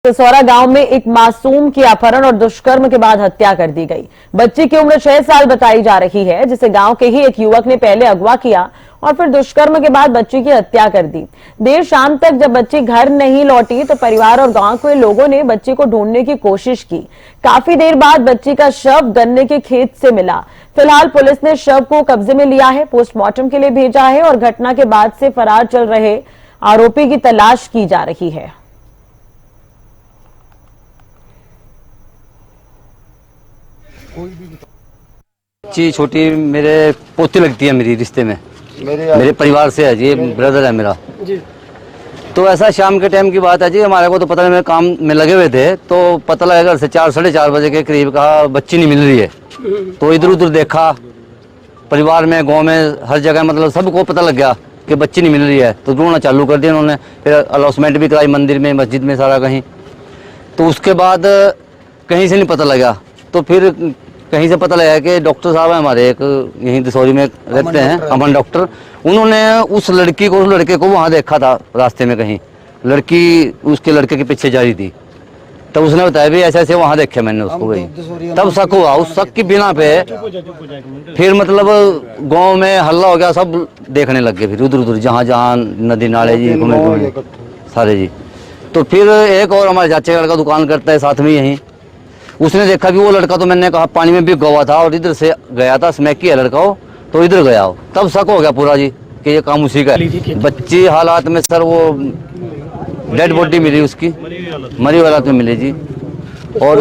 सिसौरा गांव में एक मासूम की अपहरण और दुष्कर्म के बाद हत्या कर दी गई। बच्ची की उम्र 6 साल बताई जा रही है, जिसे गांव के ही एक युवक ने पहले अगवा किया और फिर दुष्कर्म के बाद बच्ची की हत्या कर दी। देर शाम तक जब बच्ची घर नहीं लौटी तो परिवार और गांव के लोगों ने बच्ची को ढूंढने की कोशिश की। काफी देर बाद बच्ची का शव गन्ने के खेत से मिला। फिलहाल पुलिस ने शव को कब्जे में लिया है, पोस्टमार्टम के लिए भेजा है और घटना के बाद से फरार चल रहे आरोपी की तलाश की जा रही है। जी छोटी मेरे पोती लगती है, मेरी रिश्ते में मेरे परिवार से है जी, ब्रदर है मेरा जी। तो ऐसा शाम के टाइम की बात है जी, हमारे को तो पता नहीं, मेरे काम में लगे हुए थे तो पता लगा घर से 4 साढ़े 4 बजे के करीब कहा बच्ची नहीं मिल रही है। तो इधर उधर देखा, परिवार में गांव में हर जगह मतलब सबको पता लग गया कि बच्ची नहीं मिल रही है। तो ढूंढना चालू कर दिया उन्होंने, फिर अनाउंसमेंट भी कराई मंदिर में, मस्जिद में, सारा कहीं। तो उसके बाद कहीं से नहीं पता लगा, तो फिर कहीं से पता लगा कि डॉक्टर साहब हैं हमारे, एक यहीं दिसौरी में रहते हैं, अमन डॉक्टर। उन्होंने उस लड़के को वहाँ देखा था रास्ते में, कहीं लड़की उसके लड़के के पीछे जा रही थी। तब उसने बताया भी ऐसे ऐसे वहाँ देखे मैंने उसको भाई। तब शक हुआ, उस शक की बिना पे फिर मतलब गांव में हल्ला हो गया, सब देखने लग गए फिर उधर उधर जहाँ जहाँ नदी नाले जी घूमे सारे जी। तो फिर एक और हमारे चाचे का लड़का दुकान करता है साथ में यहीं, उसने देखा कि वो लड़का, तो मैंने कहा पानी में बिक हुआ था और इधर से गया था, स्मैकी है लड़का हो, तो इधर गया हो। तब शक हो गया पूरा जी कि ये काम उसी का है। बच्ची हालात में सर वो डेड बॉडी मिली, उसकी मरी हालत में मिली जी। और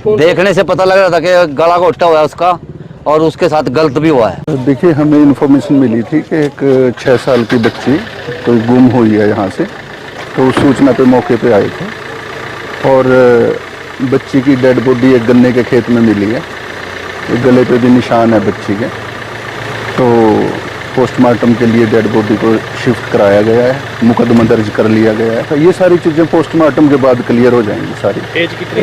देखने से पता लग रहा था कि गला घोटा हुआ है उसका और उसके साथ गलत भी हुआ है। देखिए, हमें इन्फॉर्मेशन मिली थी कि एक 6 साल की बच्ची कोई गुम हुई है यहाँ से, तो उस सूचना पे मौके पे आए थे और बच्ची की डेड बॉडी एक गन्ने के खेत में मिली है। गले पे भी निशान है बच्ची के। तो पोस्टमार्टम के लिए डेड बॉडी को शिफ्ट कराया गया है, मुकदमा दर्ज कर लिया गया है। ये सारी चीज़ें पोस्टमार्टम के बाद क्लियर हो जाएंगी सारी। एज कितनी?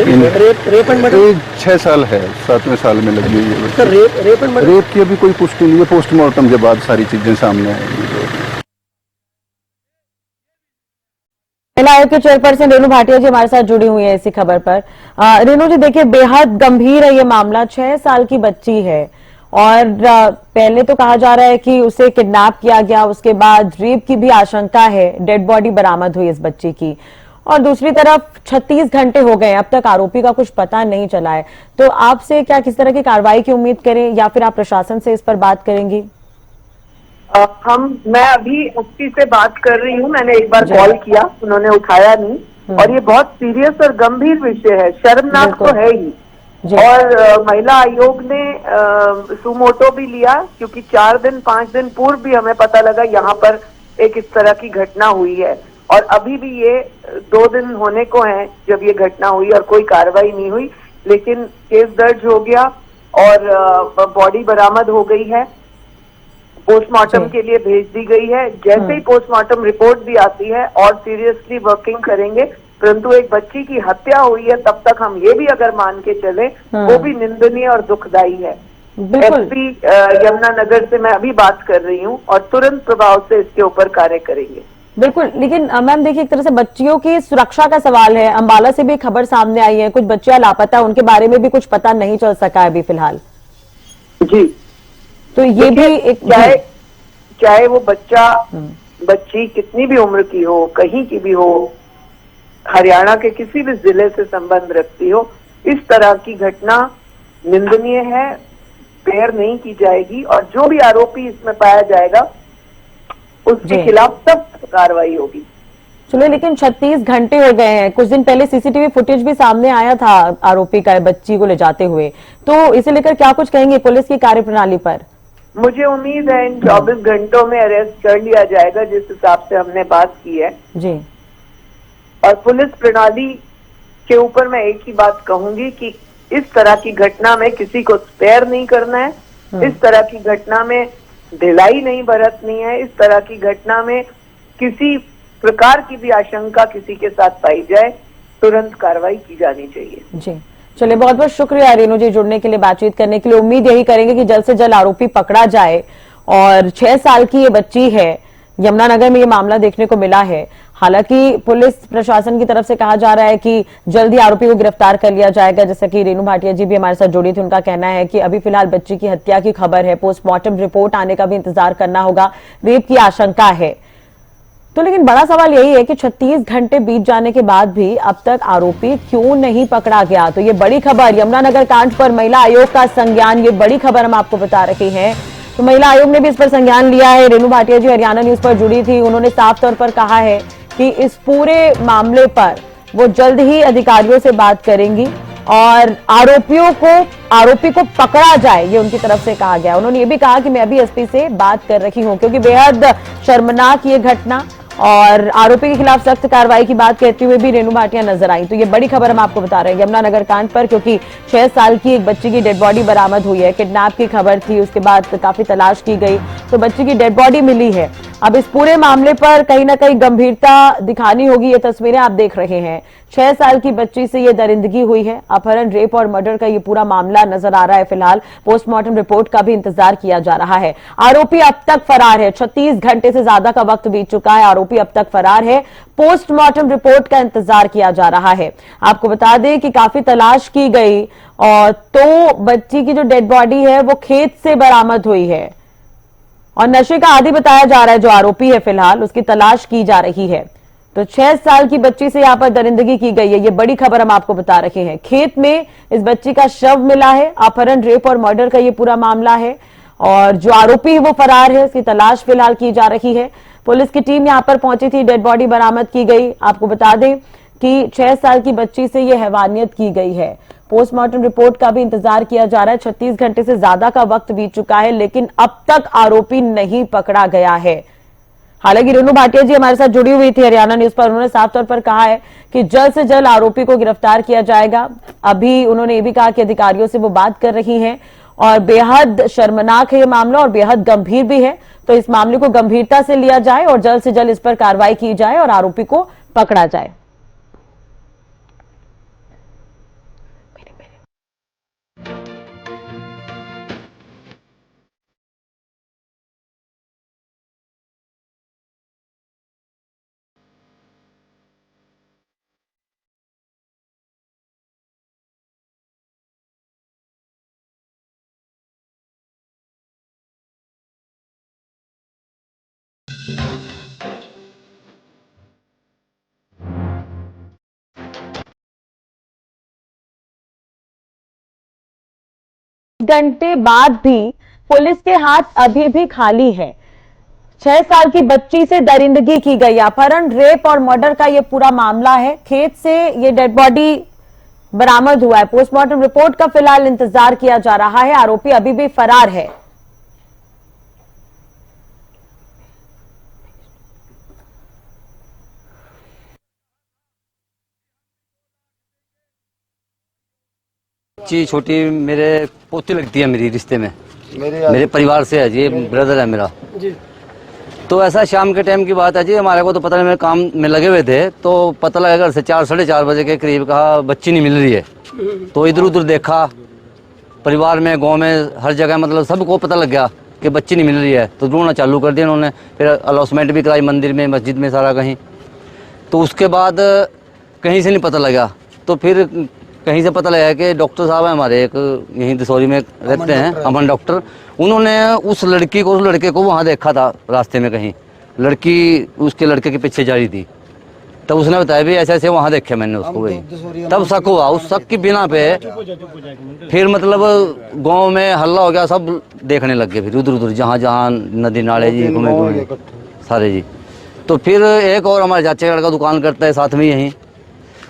एज 6 साल है, 7वें साल में लगी हुई है। रेप की अभी कोई पुष्टि नहीं है, पोस्टमार्टम के बाद सारी चीज़ें सामने आएंगी। महिला आयोग के चेयरपर्सन रेणु भाटिया जी हमारे साथ जुड़ी हुई है इसी खबर पर। रेणु जी, देखिए बेहद गंभीर है ये मामला। 6 साल की बच्ची है और पहले तो कहा जा रहा है कि उसे किडनैप किया गया, उसके बाद रेप की भी आशंका है, डेड बॉडी बरामद हुई इस बच्ची की। और दूसरी तरफ 36 घंटे हो गए, अब तक आरोपी का कुछ पता नहीं चला है। तो आपसे क्या किस तरह की कार्रवाई की उम्मीद करें या फिर आप प्रशासन से इस पर बात करेंगी? मैं अभी एसपी से बात कर रही हूँ। मैंने एक बार कॉल किया, उन्होंने उठाया नहीं। और ये बहुत सीरियस और गंभीर विषय है, शर्मनाक तो है ही। और महिला आयोग ने सुमोटो भी लिया, क्योंकि 4 दिन 5 दिन पूर्व भी हमें पता लगा यहाँ पर एक इस तरह की घटना हुई है। और अभी भी ये 2 दिन होने को हैं जब ये घटना हुई और कोई कार्रवाई नहीं हुई। लेकिन केस दर्ज हो गया और बॉडी बरामद हो गई है, पोस्टमार्टम के लिए भेज दी गई है। जैसे ही पोस्टमार्टम रिपोर्ट भी आती है और सीरियसली वर्किंग करेंगे। परंतु एक बच्ची की हत्या हुई है, तब तक हम ये भी अगर मान के चले, वो भी निंदनीय और दुखदायी है। एसपी यमुनानगर से मैं अभी बात कर रही हूँ और तुरंत प्रभाव से इसके ऊपर कार्य करेंगे। बिल्कुल, लेकिन मैम देखिए, एक तरह से बच्चियों की सुरक्षा का सवाल है। अंबाला से भी खबर सामने आई है, कुछ बच्चियां लापता, उनके बारे में भी कुछ पता नहीं चल सका है अभी फिलहाल जी। तो ये भी एक, चाहे वो बच्ची कितनी भी उम्र की हो, कहीं की भी हो, हरियाणा के किसी भी जिले से संबंध रखती हो, इस तरह की घटना निंदनीय है, बेयर नहीं की जाएगी। और जो भी आरोपी इसमें पाया जाएगा उसके खिलाफ सख्त कार्रवाई होगी। चलो, लेकिन 36 घंटे हो गए हैं। कुछ दिन पहले सीसीटीवी फुटेज भी सामने आया था आरोपी का बच्ची को ले जाते हुए, तो इसे लेकर क्या कुछ कहेंगे पुलिस की कार्यप्रणाली पर? मुझे उम्मीद है इन 24 घंटों में अरेस्ट कर लिया जाएगा, जिस हिसाब से हमने बात की है जी। और पुलिस प्रणाली के ऊपर मैं एक ही बात कहूंगी कि इस तरह की घटना में किसी को स्पेयर नहीं करना है, इस तरह की घटना में ढिलाई नहीं बरतनी है, इस तरह की घटना में किसी प्रकार की भी आशंका किसी के साथ पाई जाए, तुरंत कार्रवाई की जानी चाहिए। जी, चलिए, बहुत बहुत शुक्रिया रेणु जी जुड़ने के लिए, बातचीत करने के लिए। उम्मीद यही करेंगे कि जल्द से जल्द आरोपी पकड़ा जाए। और 6 साल की ये बच्ची है, यमुनानगर में ये मामला देखने को मिला है। हालांकि पुलिस प्रशासन की तरफ से कहा जा रहा है कि जल्दी आरोपी को गिरफ्तार कर लिया जाएगा। जैसा कि रेणु भाटिया जी भी हमारे साथ जुड़ी थी, उनका कहना है कि अभी फिलहाल बच्ची की हत्या की खबर है, पोस्टमार्टम रिपोर्ट आने का भी इंतजार करना होगा, रेप की आशंका है। तो लेकिन बड़ा सवाल यही है कि 36 घंटे बीत जाने के बाद भी अब तक आरोपी क्यों नहीं पकड़ा गया। तो ये बड़ी खबर, यमुनानगर कांड पर महिला आयोग का संज्ञान, ये बड़ी खबर हम आपको बता रहे हैं। तो महिला आयोग ने भी इस पर संज्ञान लिया है। रेणु भाटिया जी हरियाणा न्यूज पर जुड़ी थी, उन्होंने साफ तौर पर कहा है कि इस पूरे मामले पर वो जल्द ही अधिकारियों से बात करेंगी और आरोपी को पकड़ा जाए, ये उनकी तरफ से कहा गया। उन्होंने ये भी कहा कि मैं अभी एसपी से बात कर रही हूं, क्योंकि बेहद शर्मनाक ये घटना और आरोपी के खिलाफ सख्त कार्रवाई की बात कहते हुए भी रेणु भाटिया नजर आई। तो ये बड़ी खबर हम आपको बता रहे हैं यमुनानगर कांड पर, क्योंकि 6 साल की एक बच्ची की डेड बॉडी बरामद हुई है। किडनैप की खबर थी, उसके बाद काफी तलाश की गई तो बच्ची की डेड बॉडी मिली है। अब इस पूरे मामले पर कहीं ना कहीं गंभीरता दिखानी होगी। ये तस्वीरें आप देख रहे हैं, 6 साल की बच्ची से ये दरिंदगी हुई है। अपहरण, रेप और मर्डर का ये पूरा मामला नजर आ रहा है। फिलहाल पोस्टमार्टम रिपोर्ट का भी इंतजार किया जा रहा है। आरोपी अब तक फरार है, 36 घंटे से ज्यादा का वक्त बीत चुका है, आरोपी अब तक फरार है। पोस्टमार्टम रिपोर्ट का इंतजार किया जा रहा है। आपको बता दें कि काफी तलाश की गई और तो बच्ची की जो डेड बॉडी है वो खेत से बरामद हुई है और नशे का आदी बताया जा रहा है जो आरोपी है, फिलहाल उसकी तलाश की जा रही है। तो 6 साल की बच्ची से यहां पर दरिंदगी की गई है, ये बड़ी खबर हम आपको बता रहे हैं। खेत में इस बच्ची का शव मिला है। अपहरण, रेप और मर्डर का ये पूरा मामला है और जो आरोपी है वो फरार है, उसकी तलाश फिलहाल की जा रही है। पुलिस की टीम यहां पर पहुंची थी, डेड बॉडी बरामद की गई। आपको बता दें कि 6 साल की बच्ची से यह हैवानियत की गई है। पोस्टमार्टम रिपोर्ट का भी इंतजार किया जा रहा है। 36 घंटे से ज्यादा का वक्त बीत चुका है, लेकिन अब तक आरोपी नहीं पकड़ा गया है। हालांकि रेणु भाटिया जी हमारे साथ जुड़ी हुई थी हरियाणा न्यूज पर, उन्होंने साफ तौर पर कहा है कि जल्द से जल्द आरोपी को गिरफ्तार किया जाएगा। अभी उन्होंने ये भी कहा कि अधिकारियों से वो बात कर रही हैं और बेहद शर्मनाक है ये मामला और बेहद गंभीर भी है। तो इस मामले को गंभीरता से लिया जाए और जल्द से जल्द इस पर कार्रवाई की जाए और आरोपी को पकड़ा जाए। घंटे बाद भी पुलिस के हाथ अभी भी खाली है। 6 साल की बच्ची से दरिंदगी की गई, अपहरण, रेप और मर्डर का ये पूरा मामला है। खेत से ये डेड बॉडी बरामद हुआ है। पोस्टमार्टम रिपोर्ट का फिलहाल इंतजार किया जा रहा है। आरोपी अभी भी फरार है। बच्ची छोटी मेरे पोती लगती है मेरी रिश्ते में, मेरे परिवार से है जी, ब्रदर है मेरा जी। तो ऐसा शाम के टाइम की बात है जी, हमारे को तो पता नहीं, मेरे काम में लगे हुए थे तो पता लगा घर से 4 साढ़े 4 बजे के करीब कहा बच्ची नहीं मिल रही है। तो इधर उधर देखा, परिवार में, गांव में, हर जगह, मतलब सबको पता लग गया कि बच्ची नहीं मिल रही है। तो ढूंढना चालू कर दिया उन्होंने, फिर अनाउंसमेंट भी कराई मंदिर में, मस्जिद में, सारा कहीं। तो उसके बाद कहीं से नहीं पता लगा। तो फिर कहीं से पता लगा कि डॉक्टर साहब है हमारे, एक यहीं दसौरी में रहते हैं, अमन डॉक्टर। उन्होंने उस लड़के को वहाँ देखा था रास्ते में, कहीं लड़की उसके लड़के के पीछे जा रही थी। तब उसने बताया भी ऐसे ऐसे वहाँ देखे मैंने उसको, वही तब शक हुआ। उस शक की बिना पे फिर मतलब गांव में हल्ला हो गया, सब देखने लग गए फिर उधर उधर, जहाँ जहाँ नदी नाले जी घूमे सारे जी। तो फिर एक और हमारे चाचे का लड़का दुकान करता है साथ में यहीं,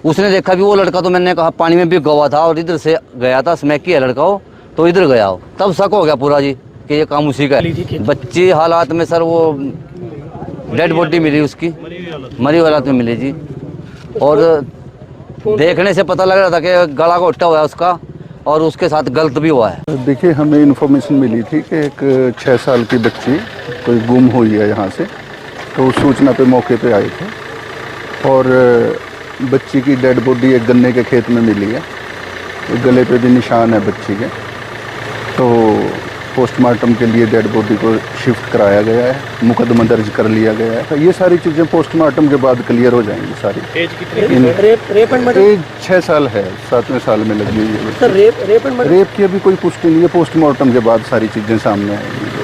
उसने देखा भी वो लड़का, तो मैंने कहा पानी में भी गवा था और इधर से गया था, स्मैक की है लड़का हो, तो इधर गया हो। तब शक हो गया पूरा जी कि ये काम उसी का है। बच्ची हालात में सर वो डेड बॉडी मिली उसकी, मरी हालात में मिली जी। और देखने से पता लग रहा था कि गला घोटा हुआ है उसका और उसके साथ गलत भी हुआ है। देखिए, हमें इन्फॉर्मेशन मिली थी कि एक 6 साल की बच्ची कोई गुम हुई है यहाँ से, तो उस सूचना पे मौके पे आए थे और बच्ची की डेड बॉडी एक गन्ने के खेत में मिली है। तो गले पे भी निशान है बच्ची के। तो पोस्टमार्टम के लिए डेड बॉडी को शिफ्ट कराया गया है, मुकदमा दर्ज कर लिया गया है। ये सारी चीज़ें पोस्टमार्टम के बाद क्लियर हो जाएंगी सारी। एज कितनी? Rape and murder? एज 6 साल है, 7वें साल में लगी हुई है। Sir rape and murder? Rape की अभी कोई पुष्टि नहीं है, पोस्टमार्टम के बाद सारी चीज़ें सामने आएंगी।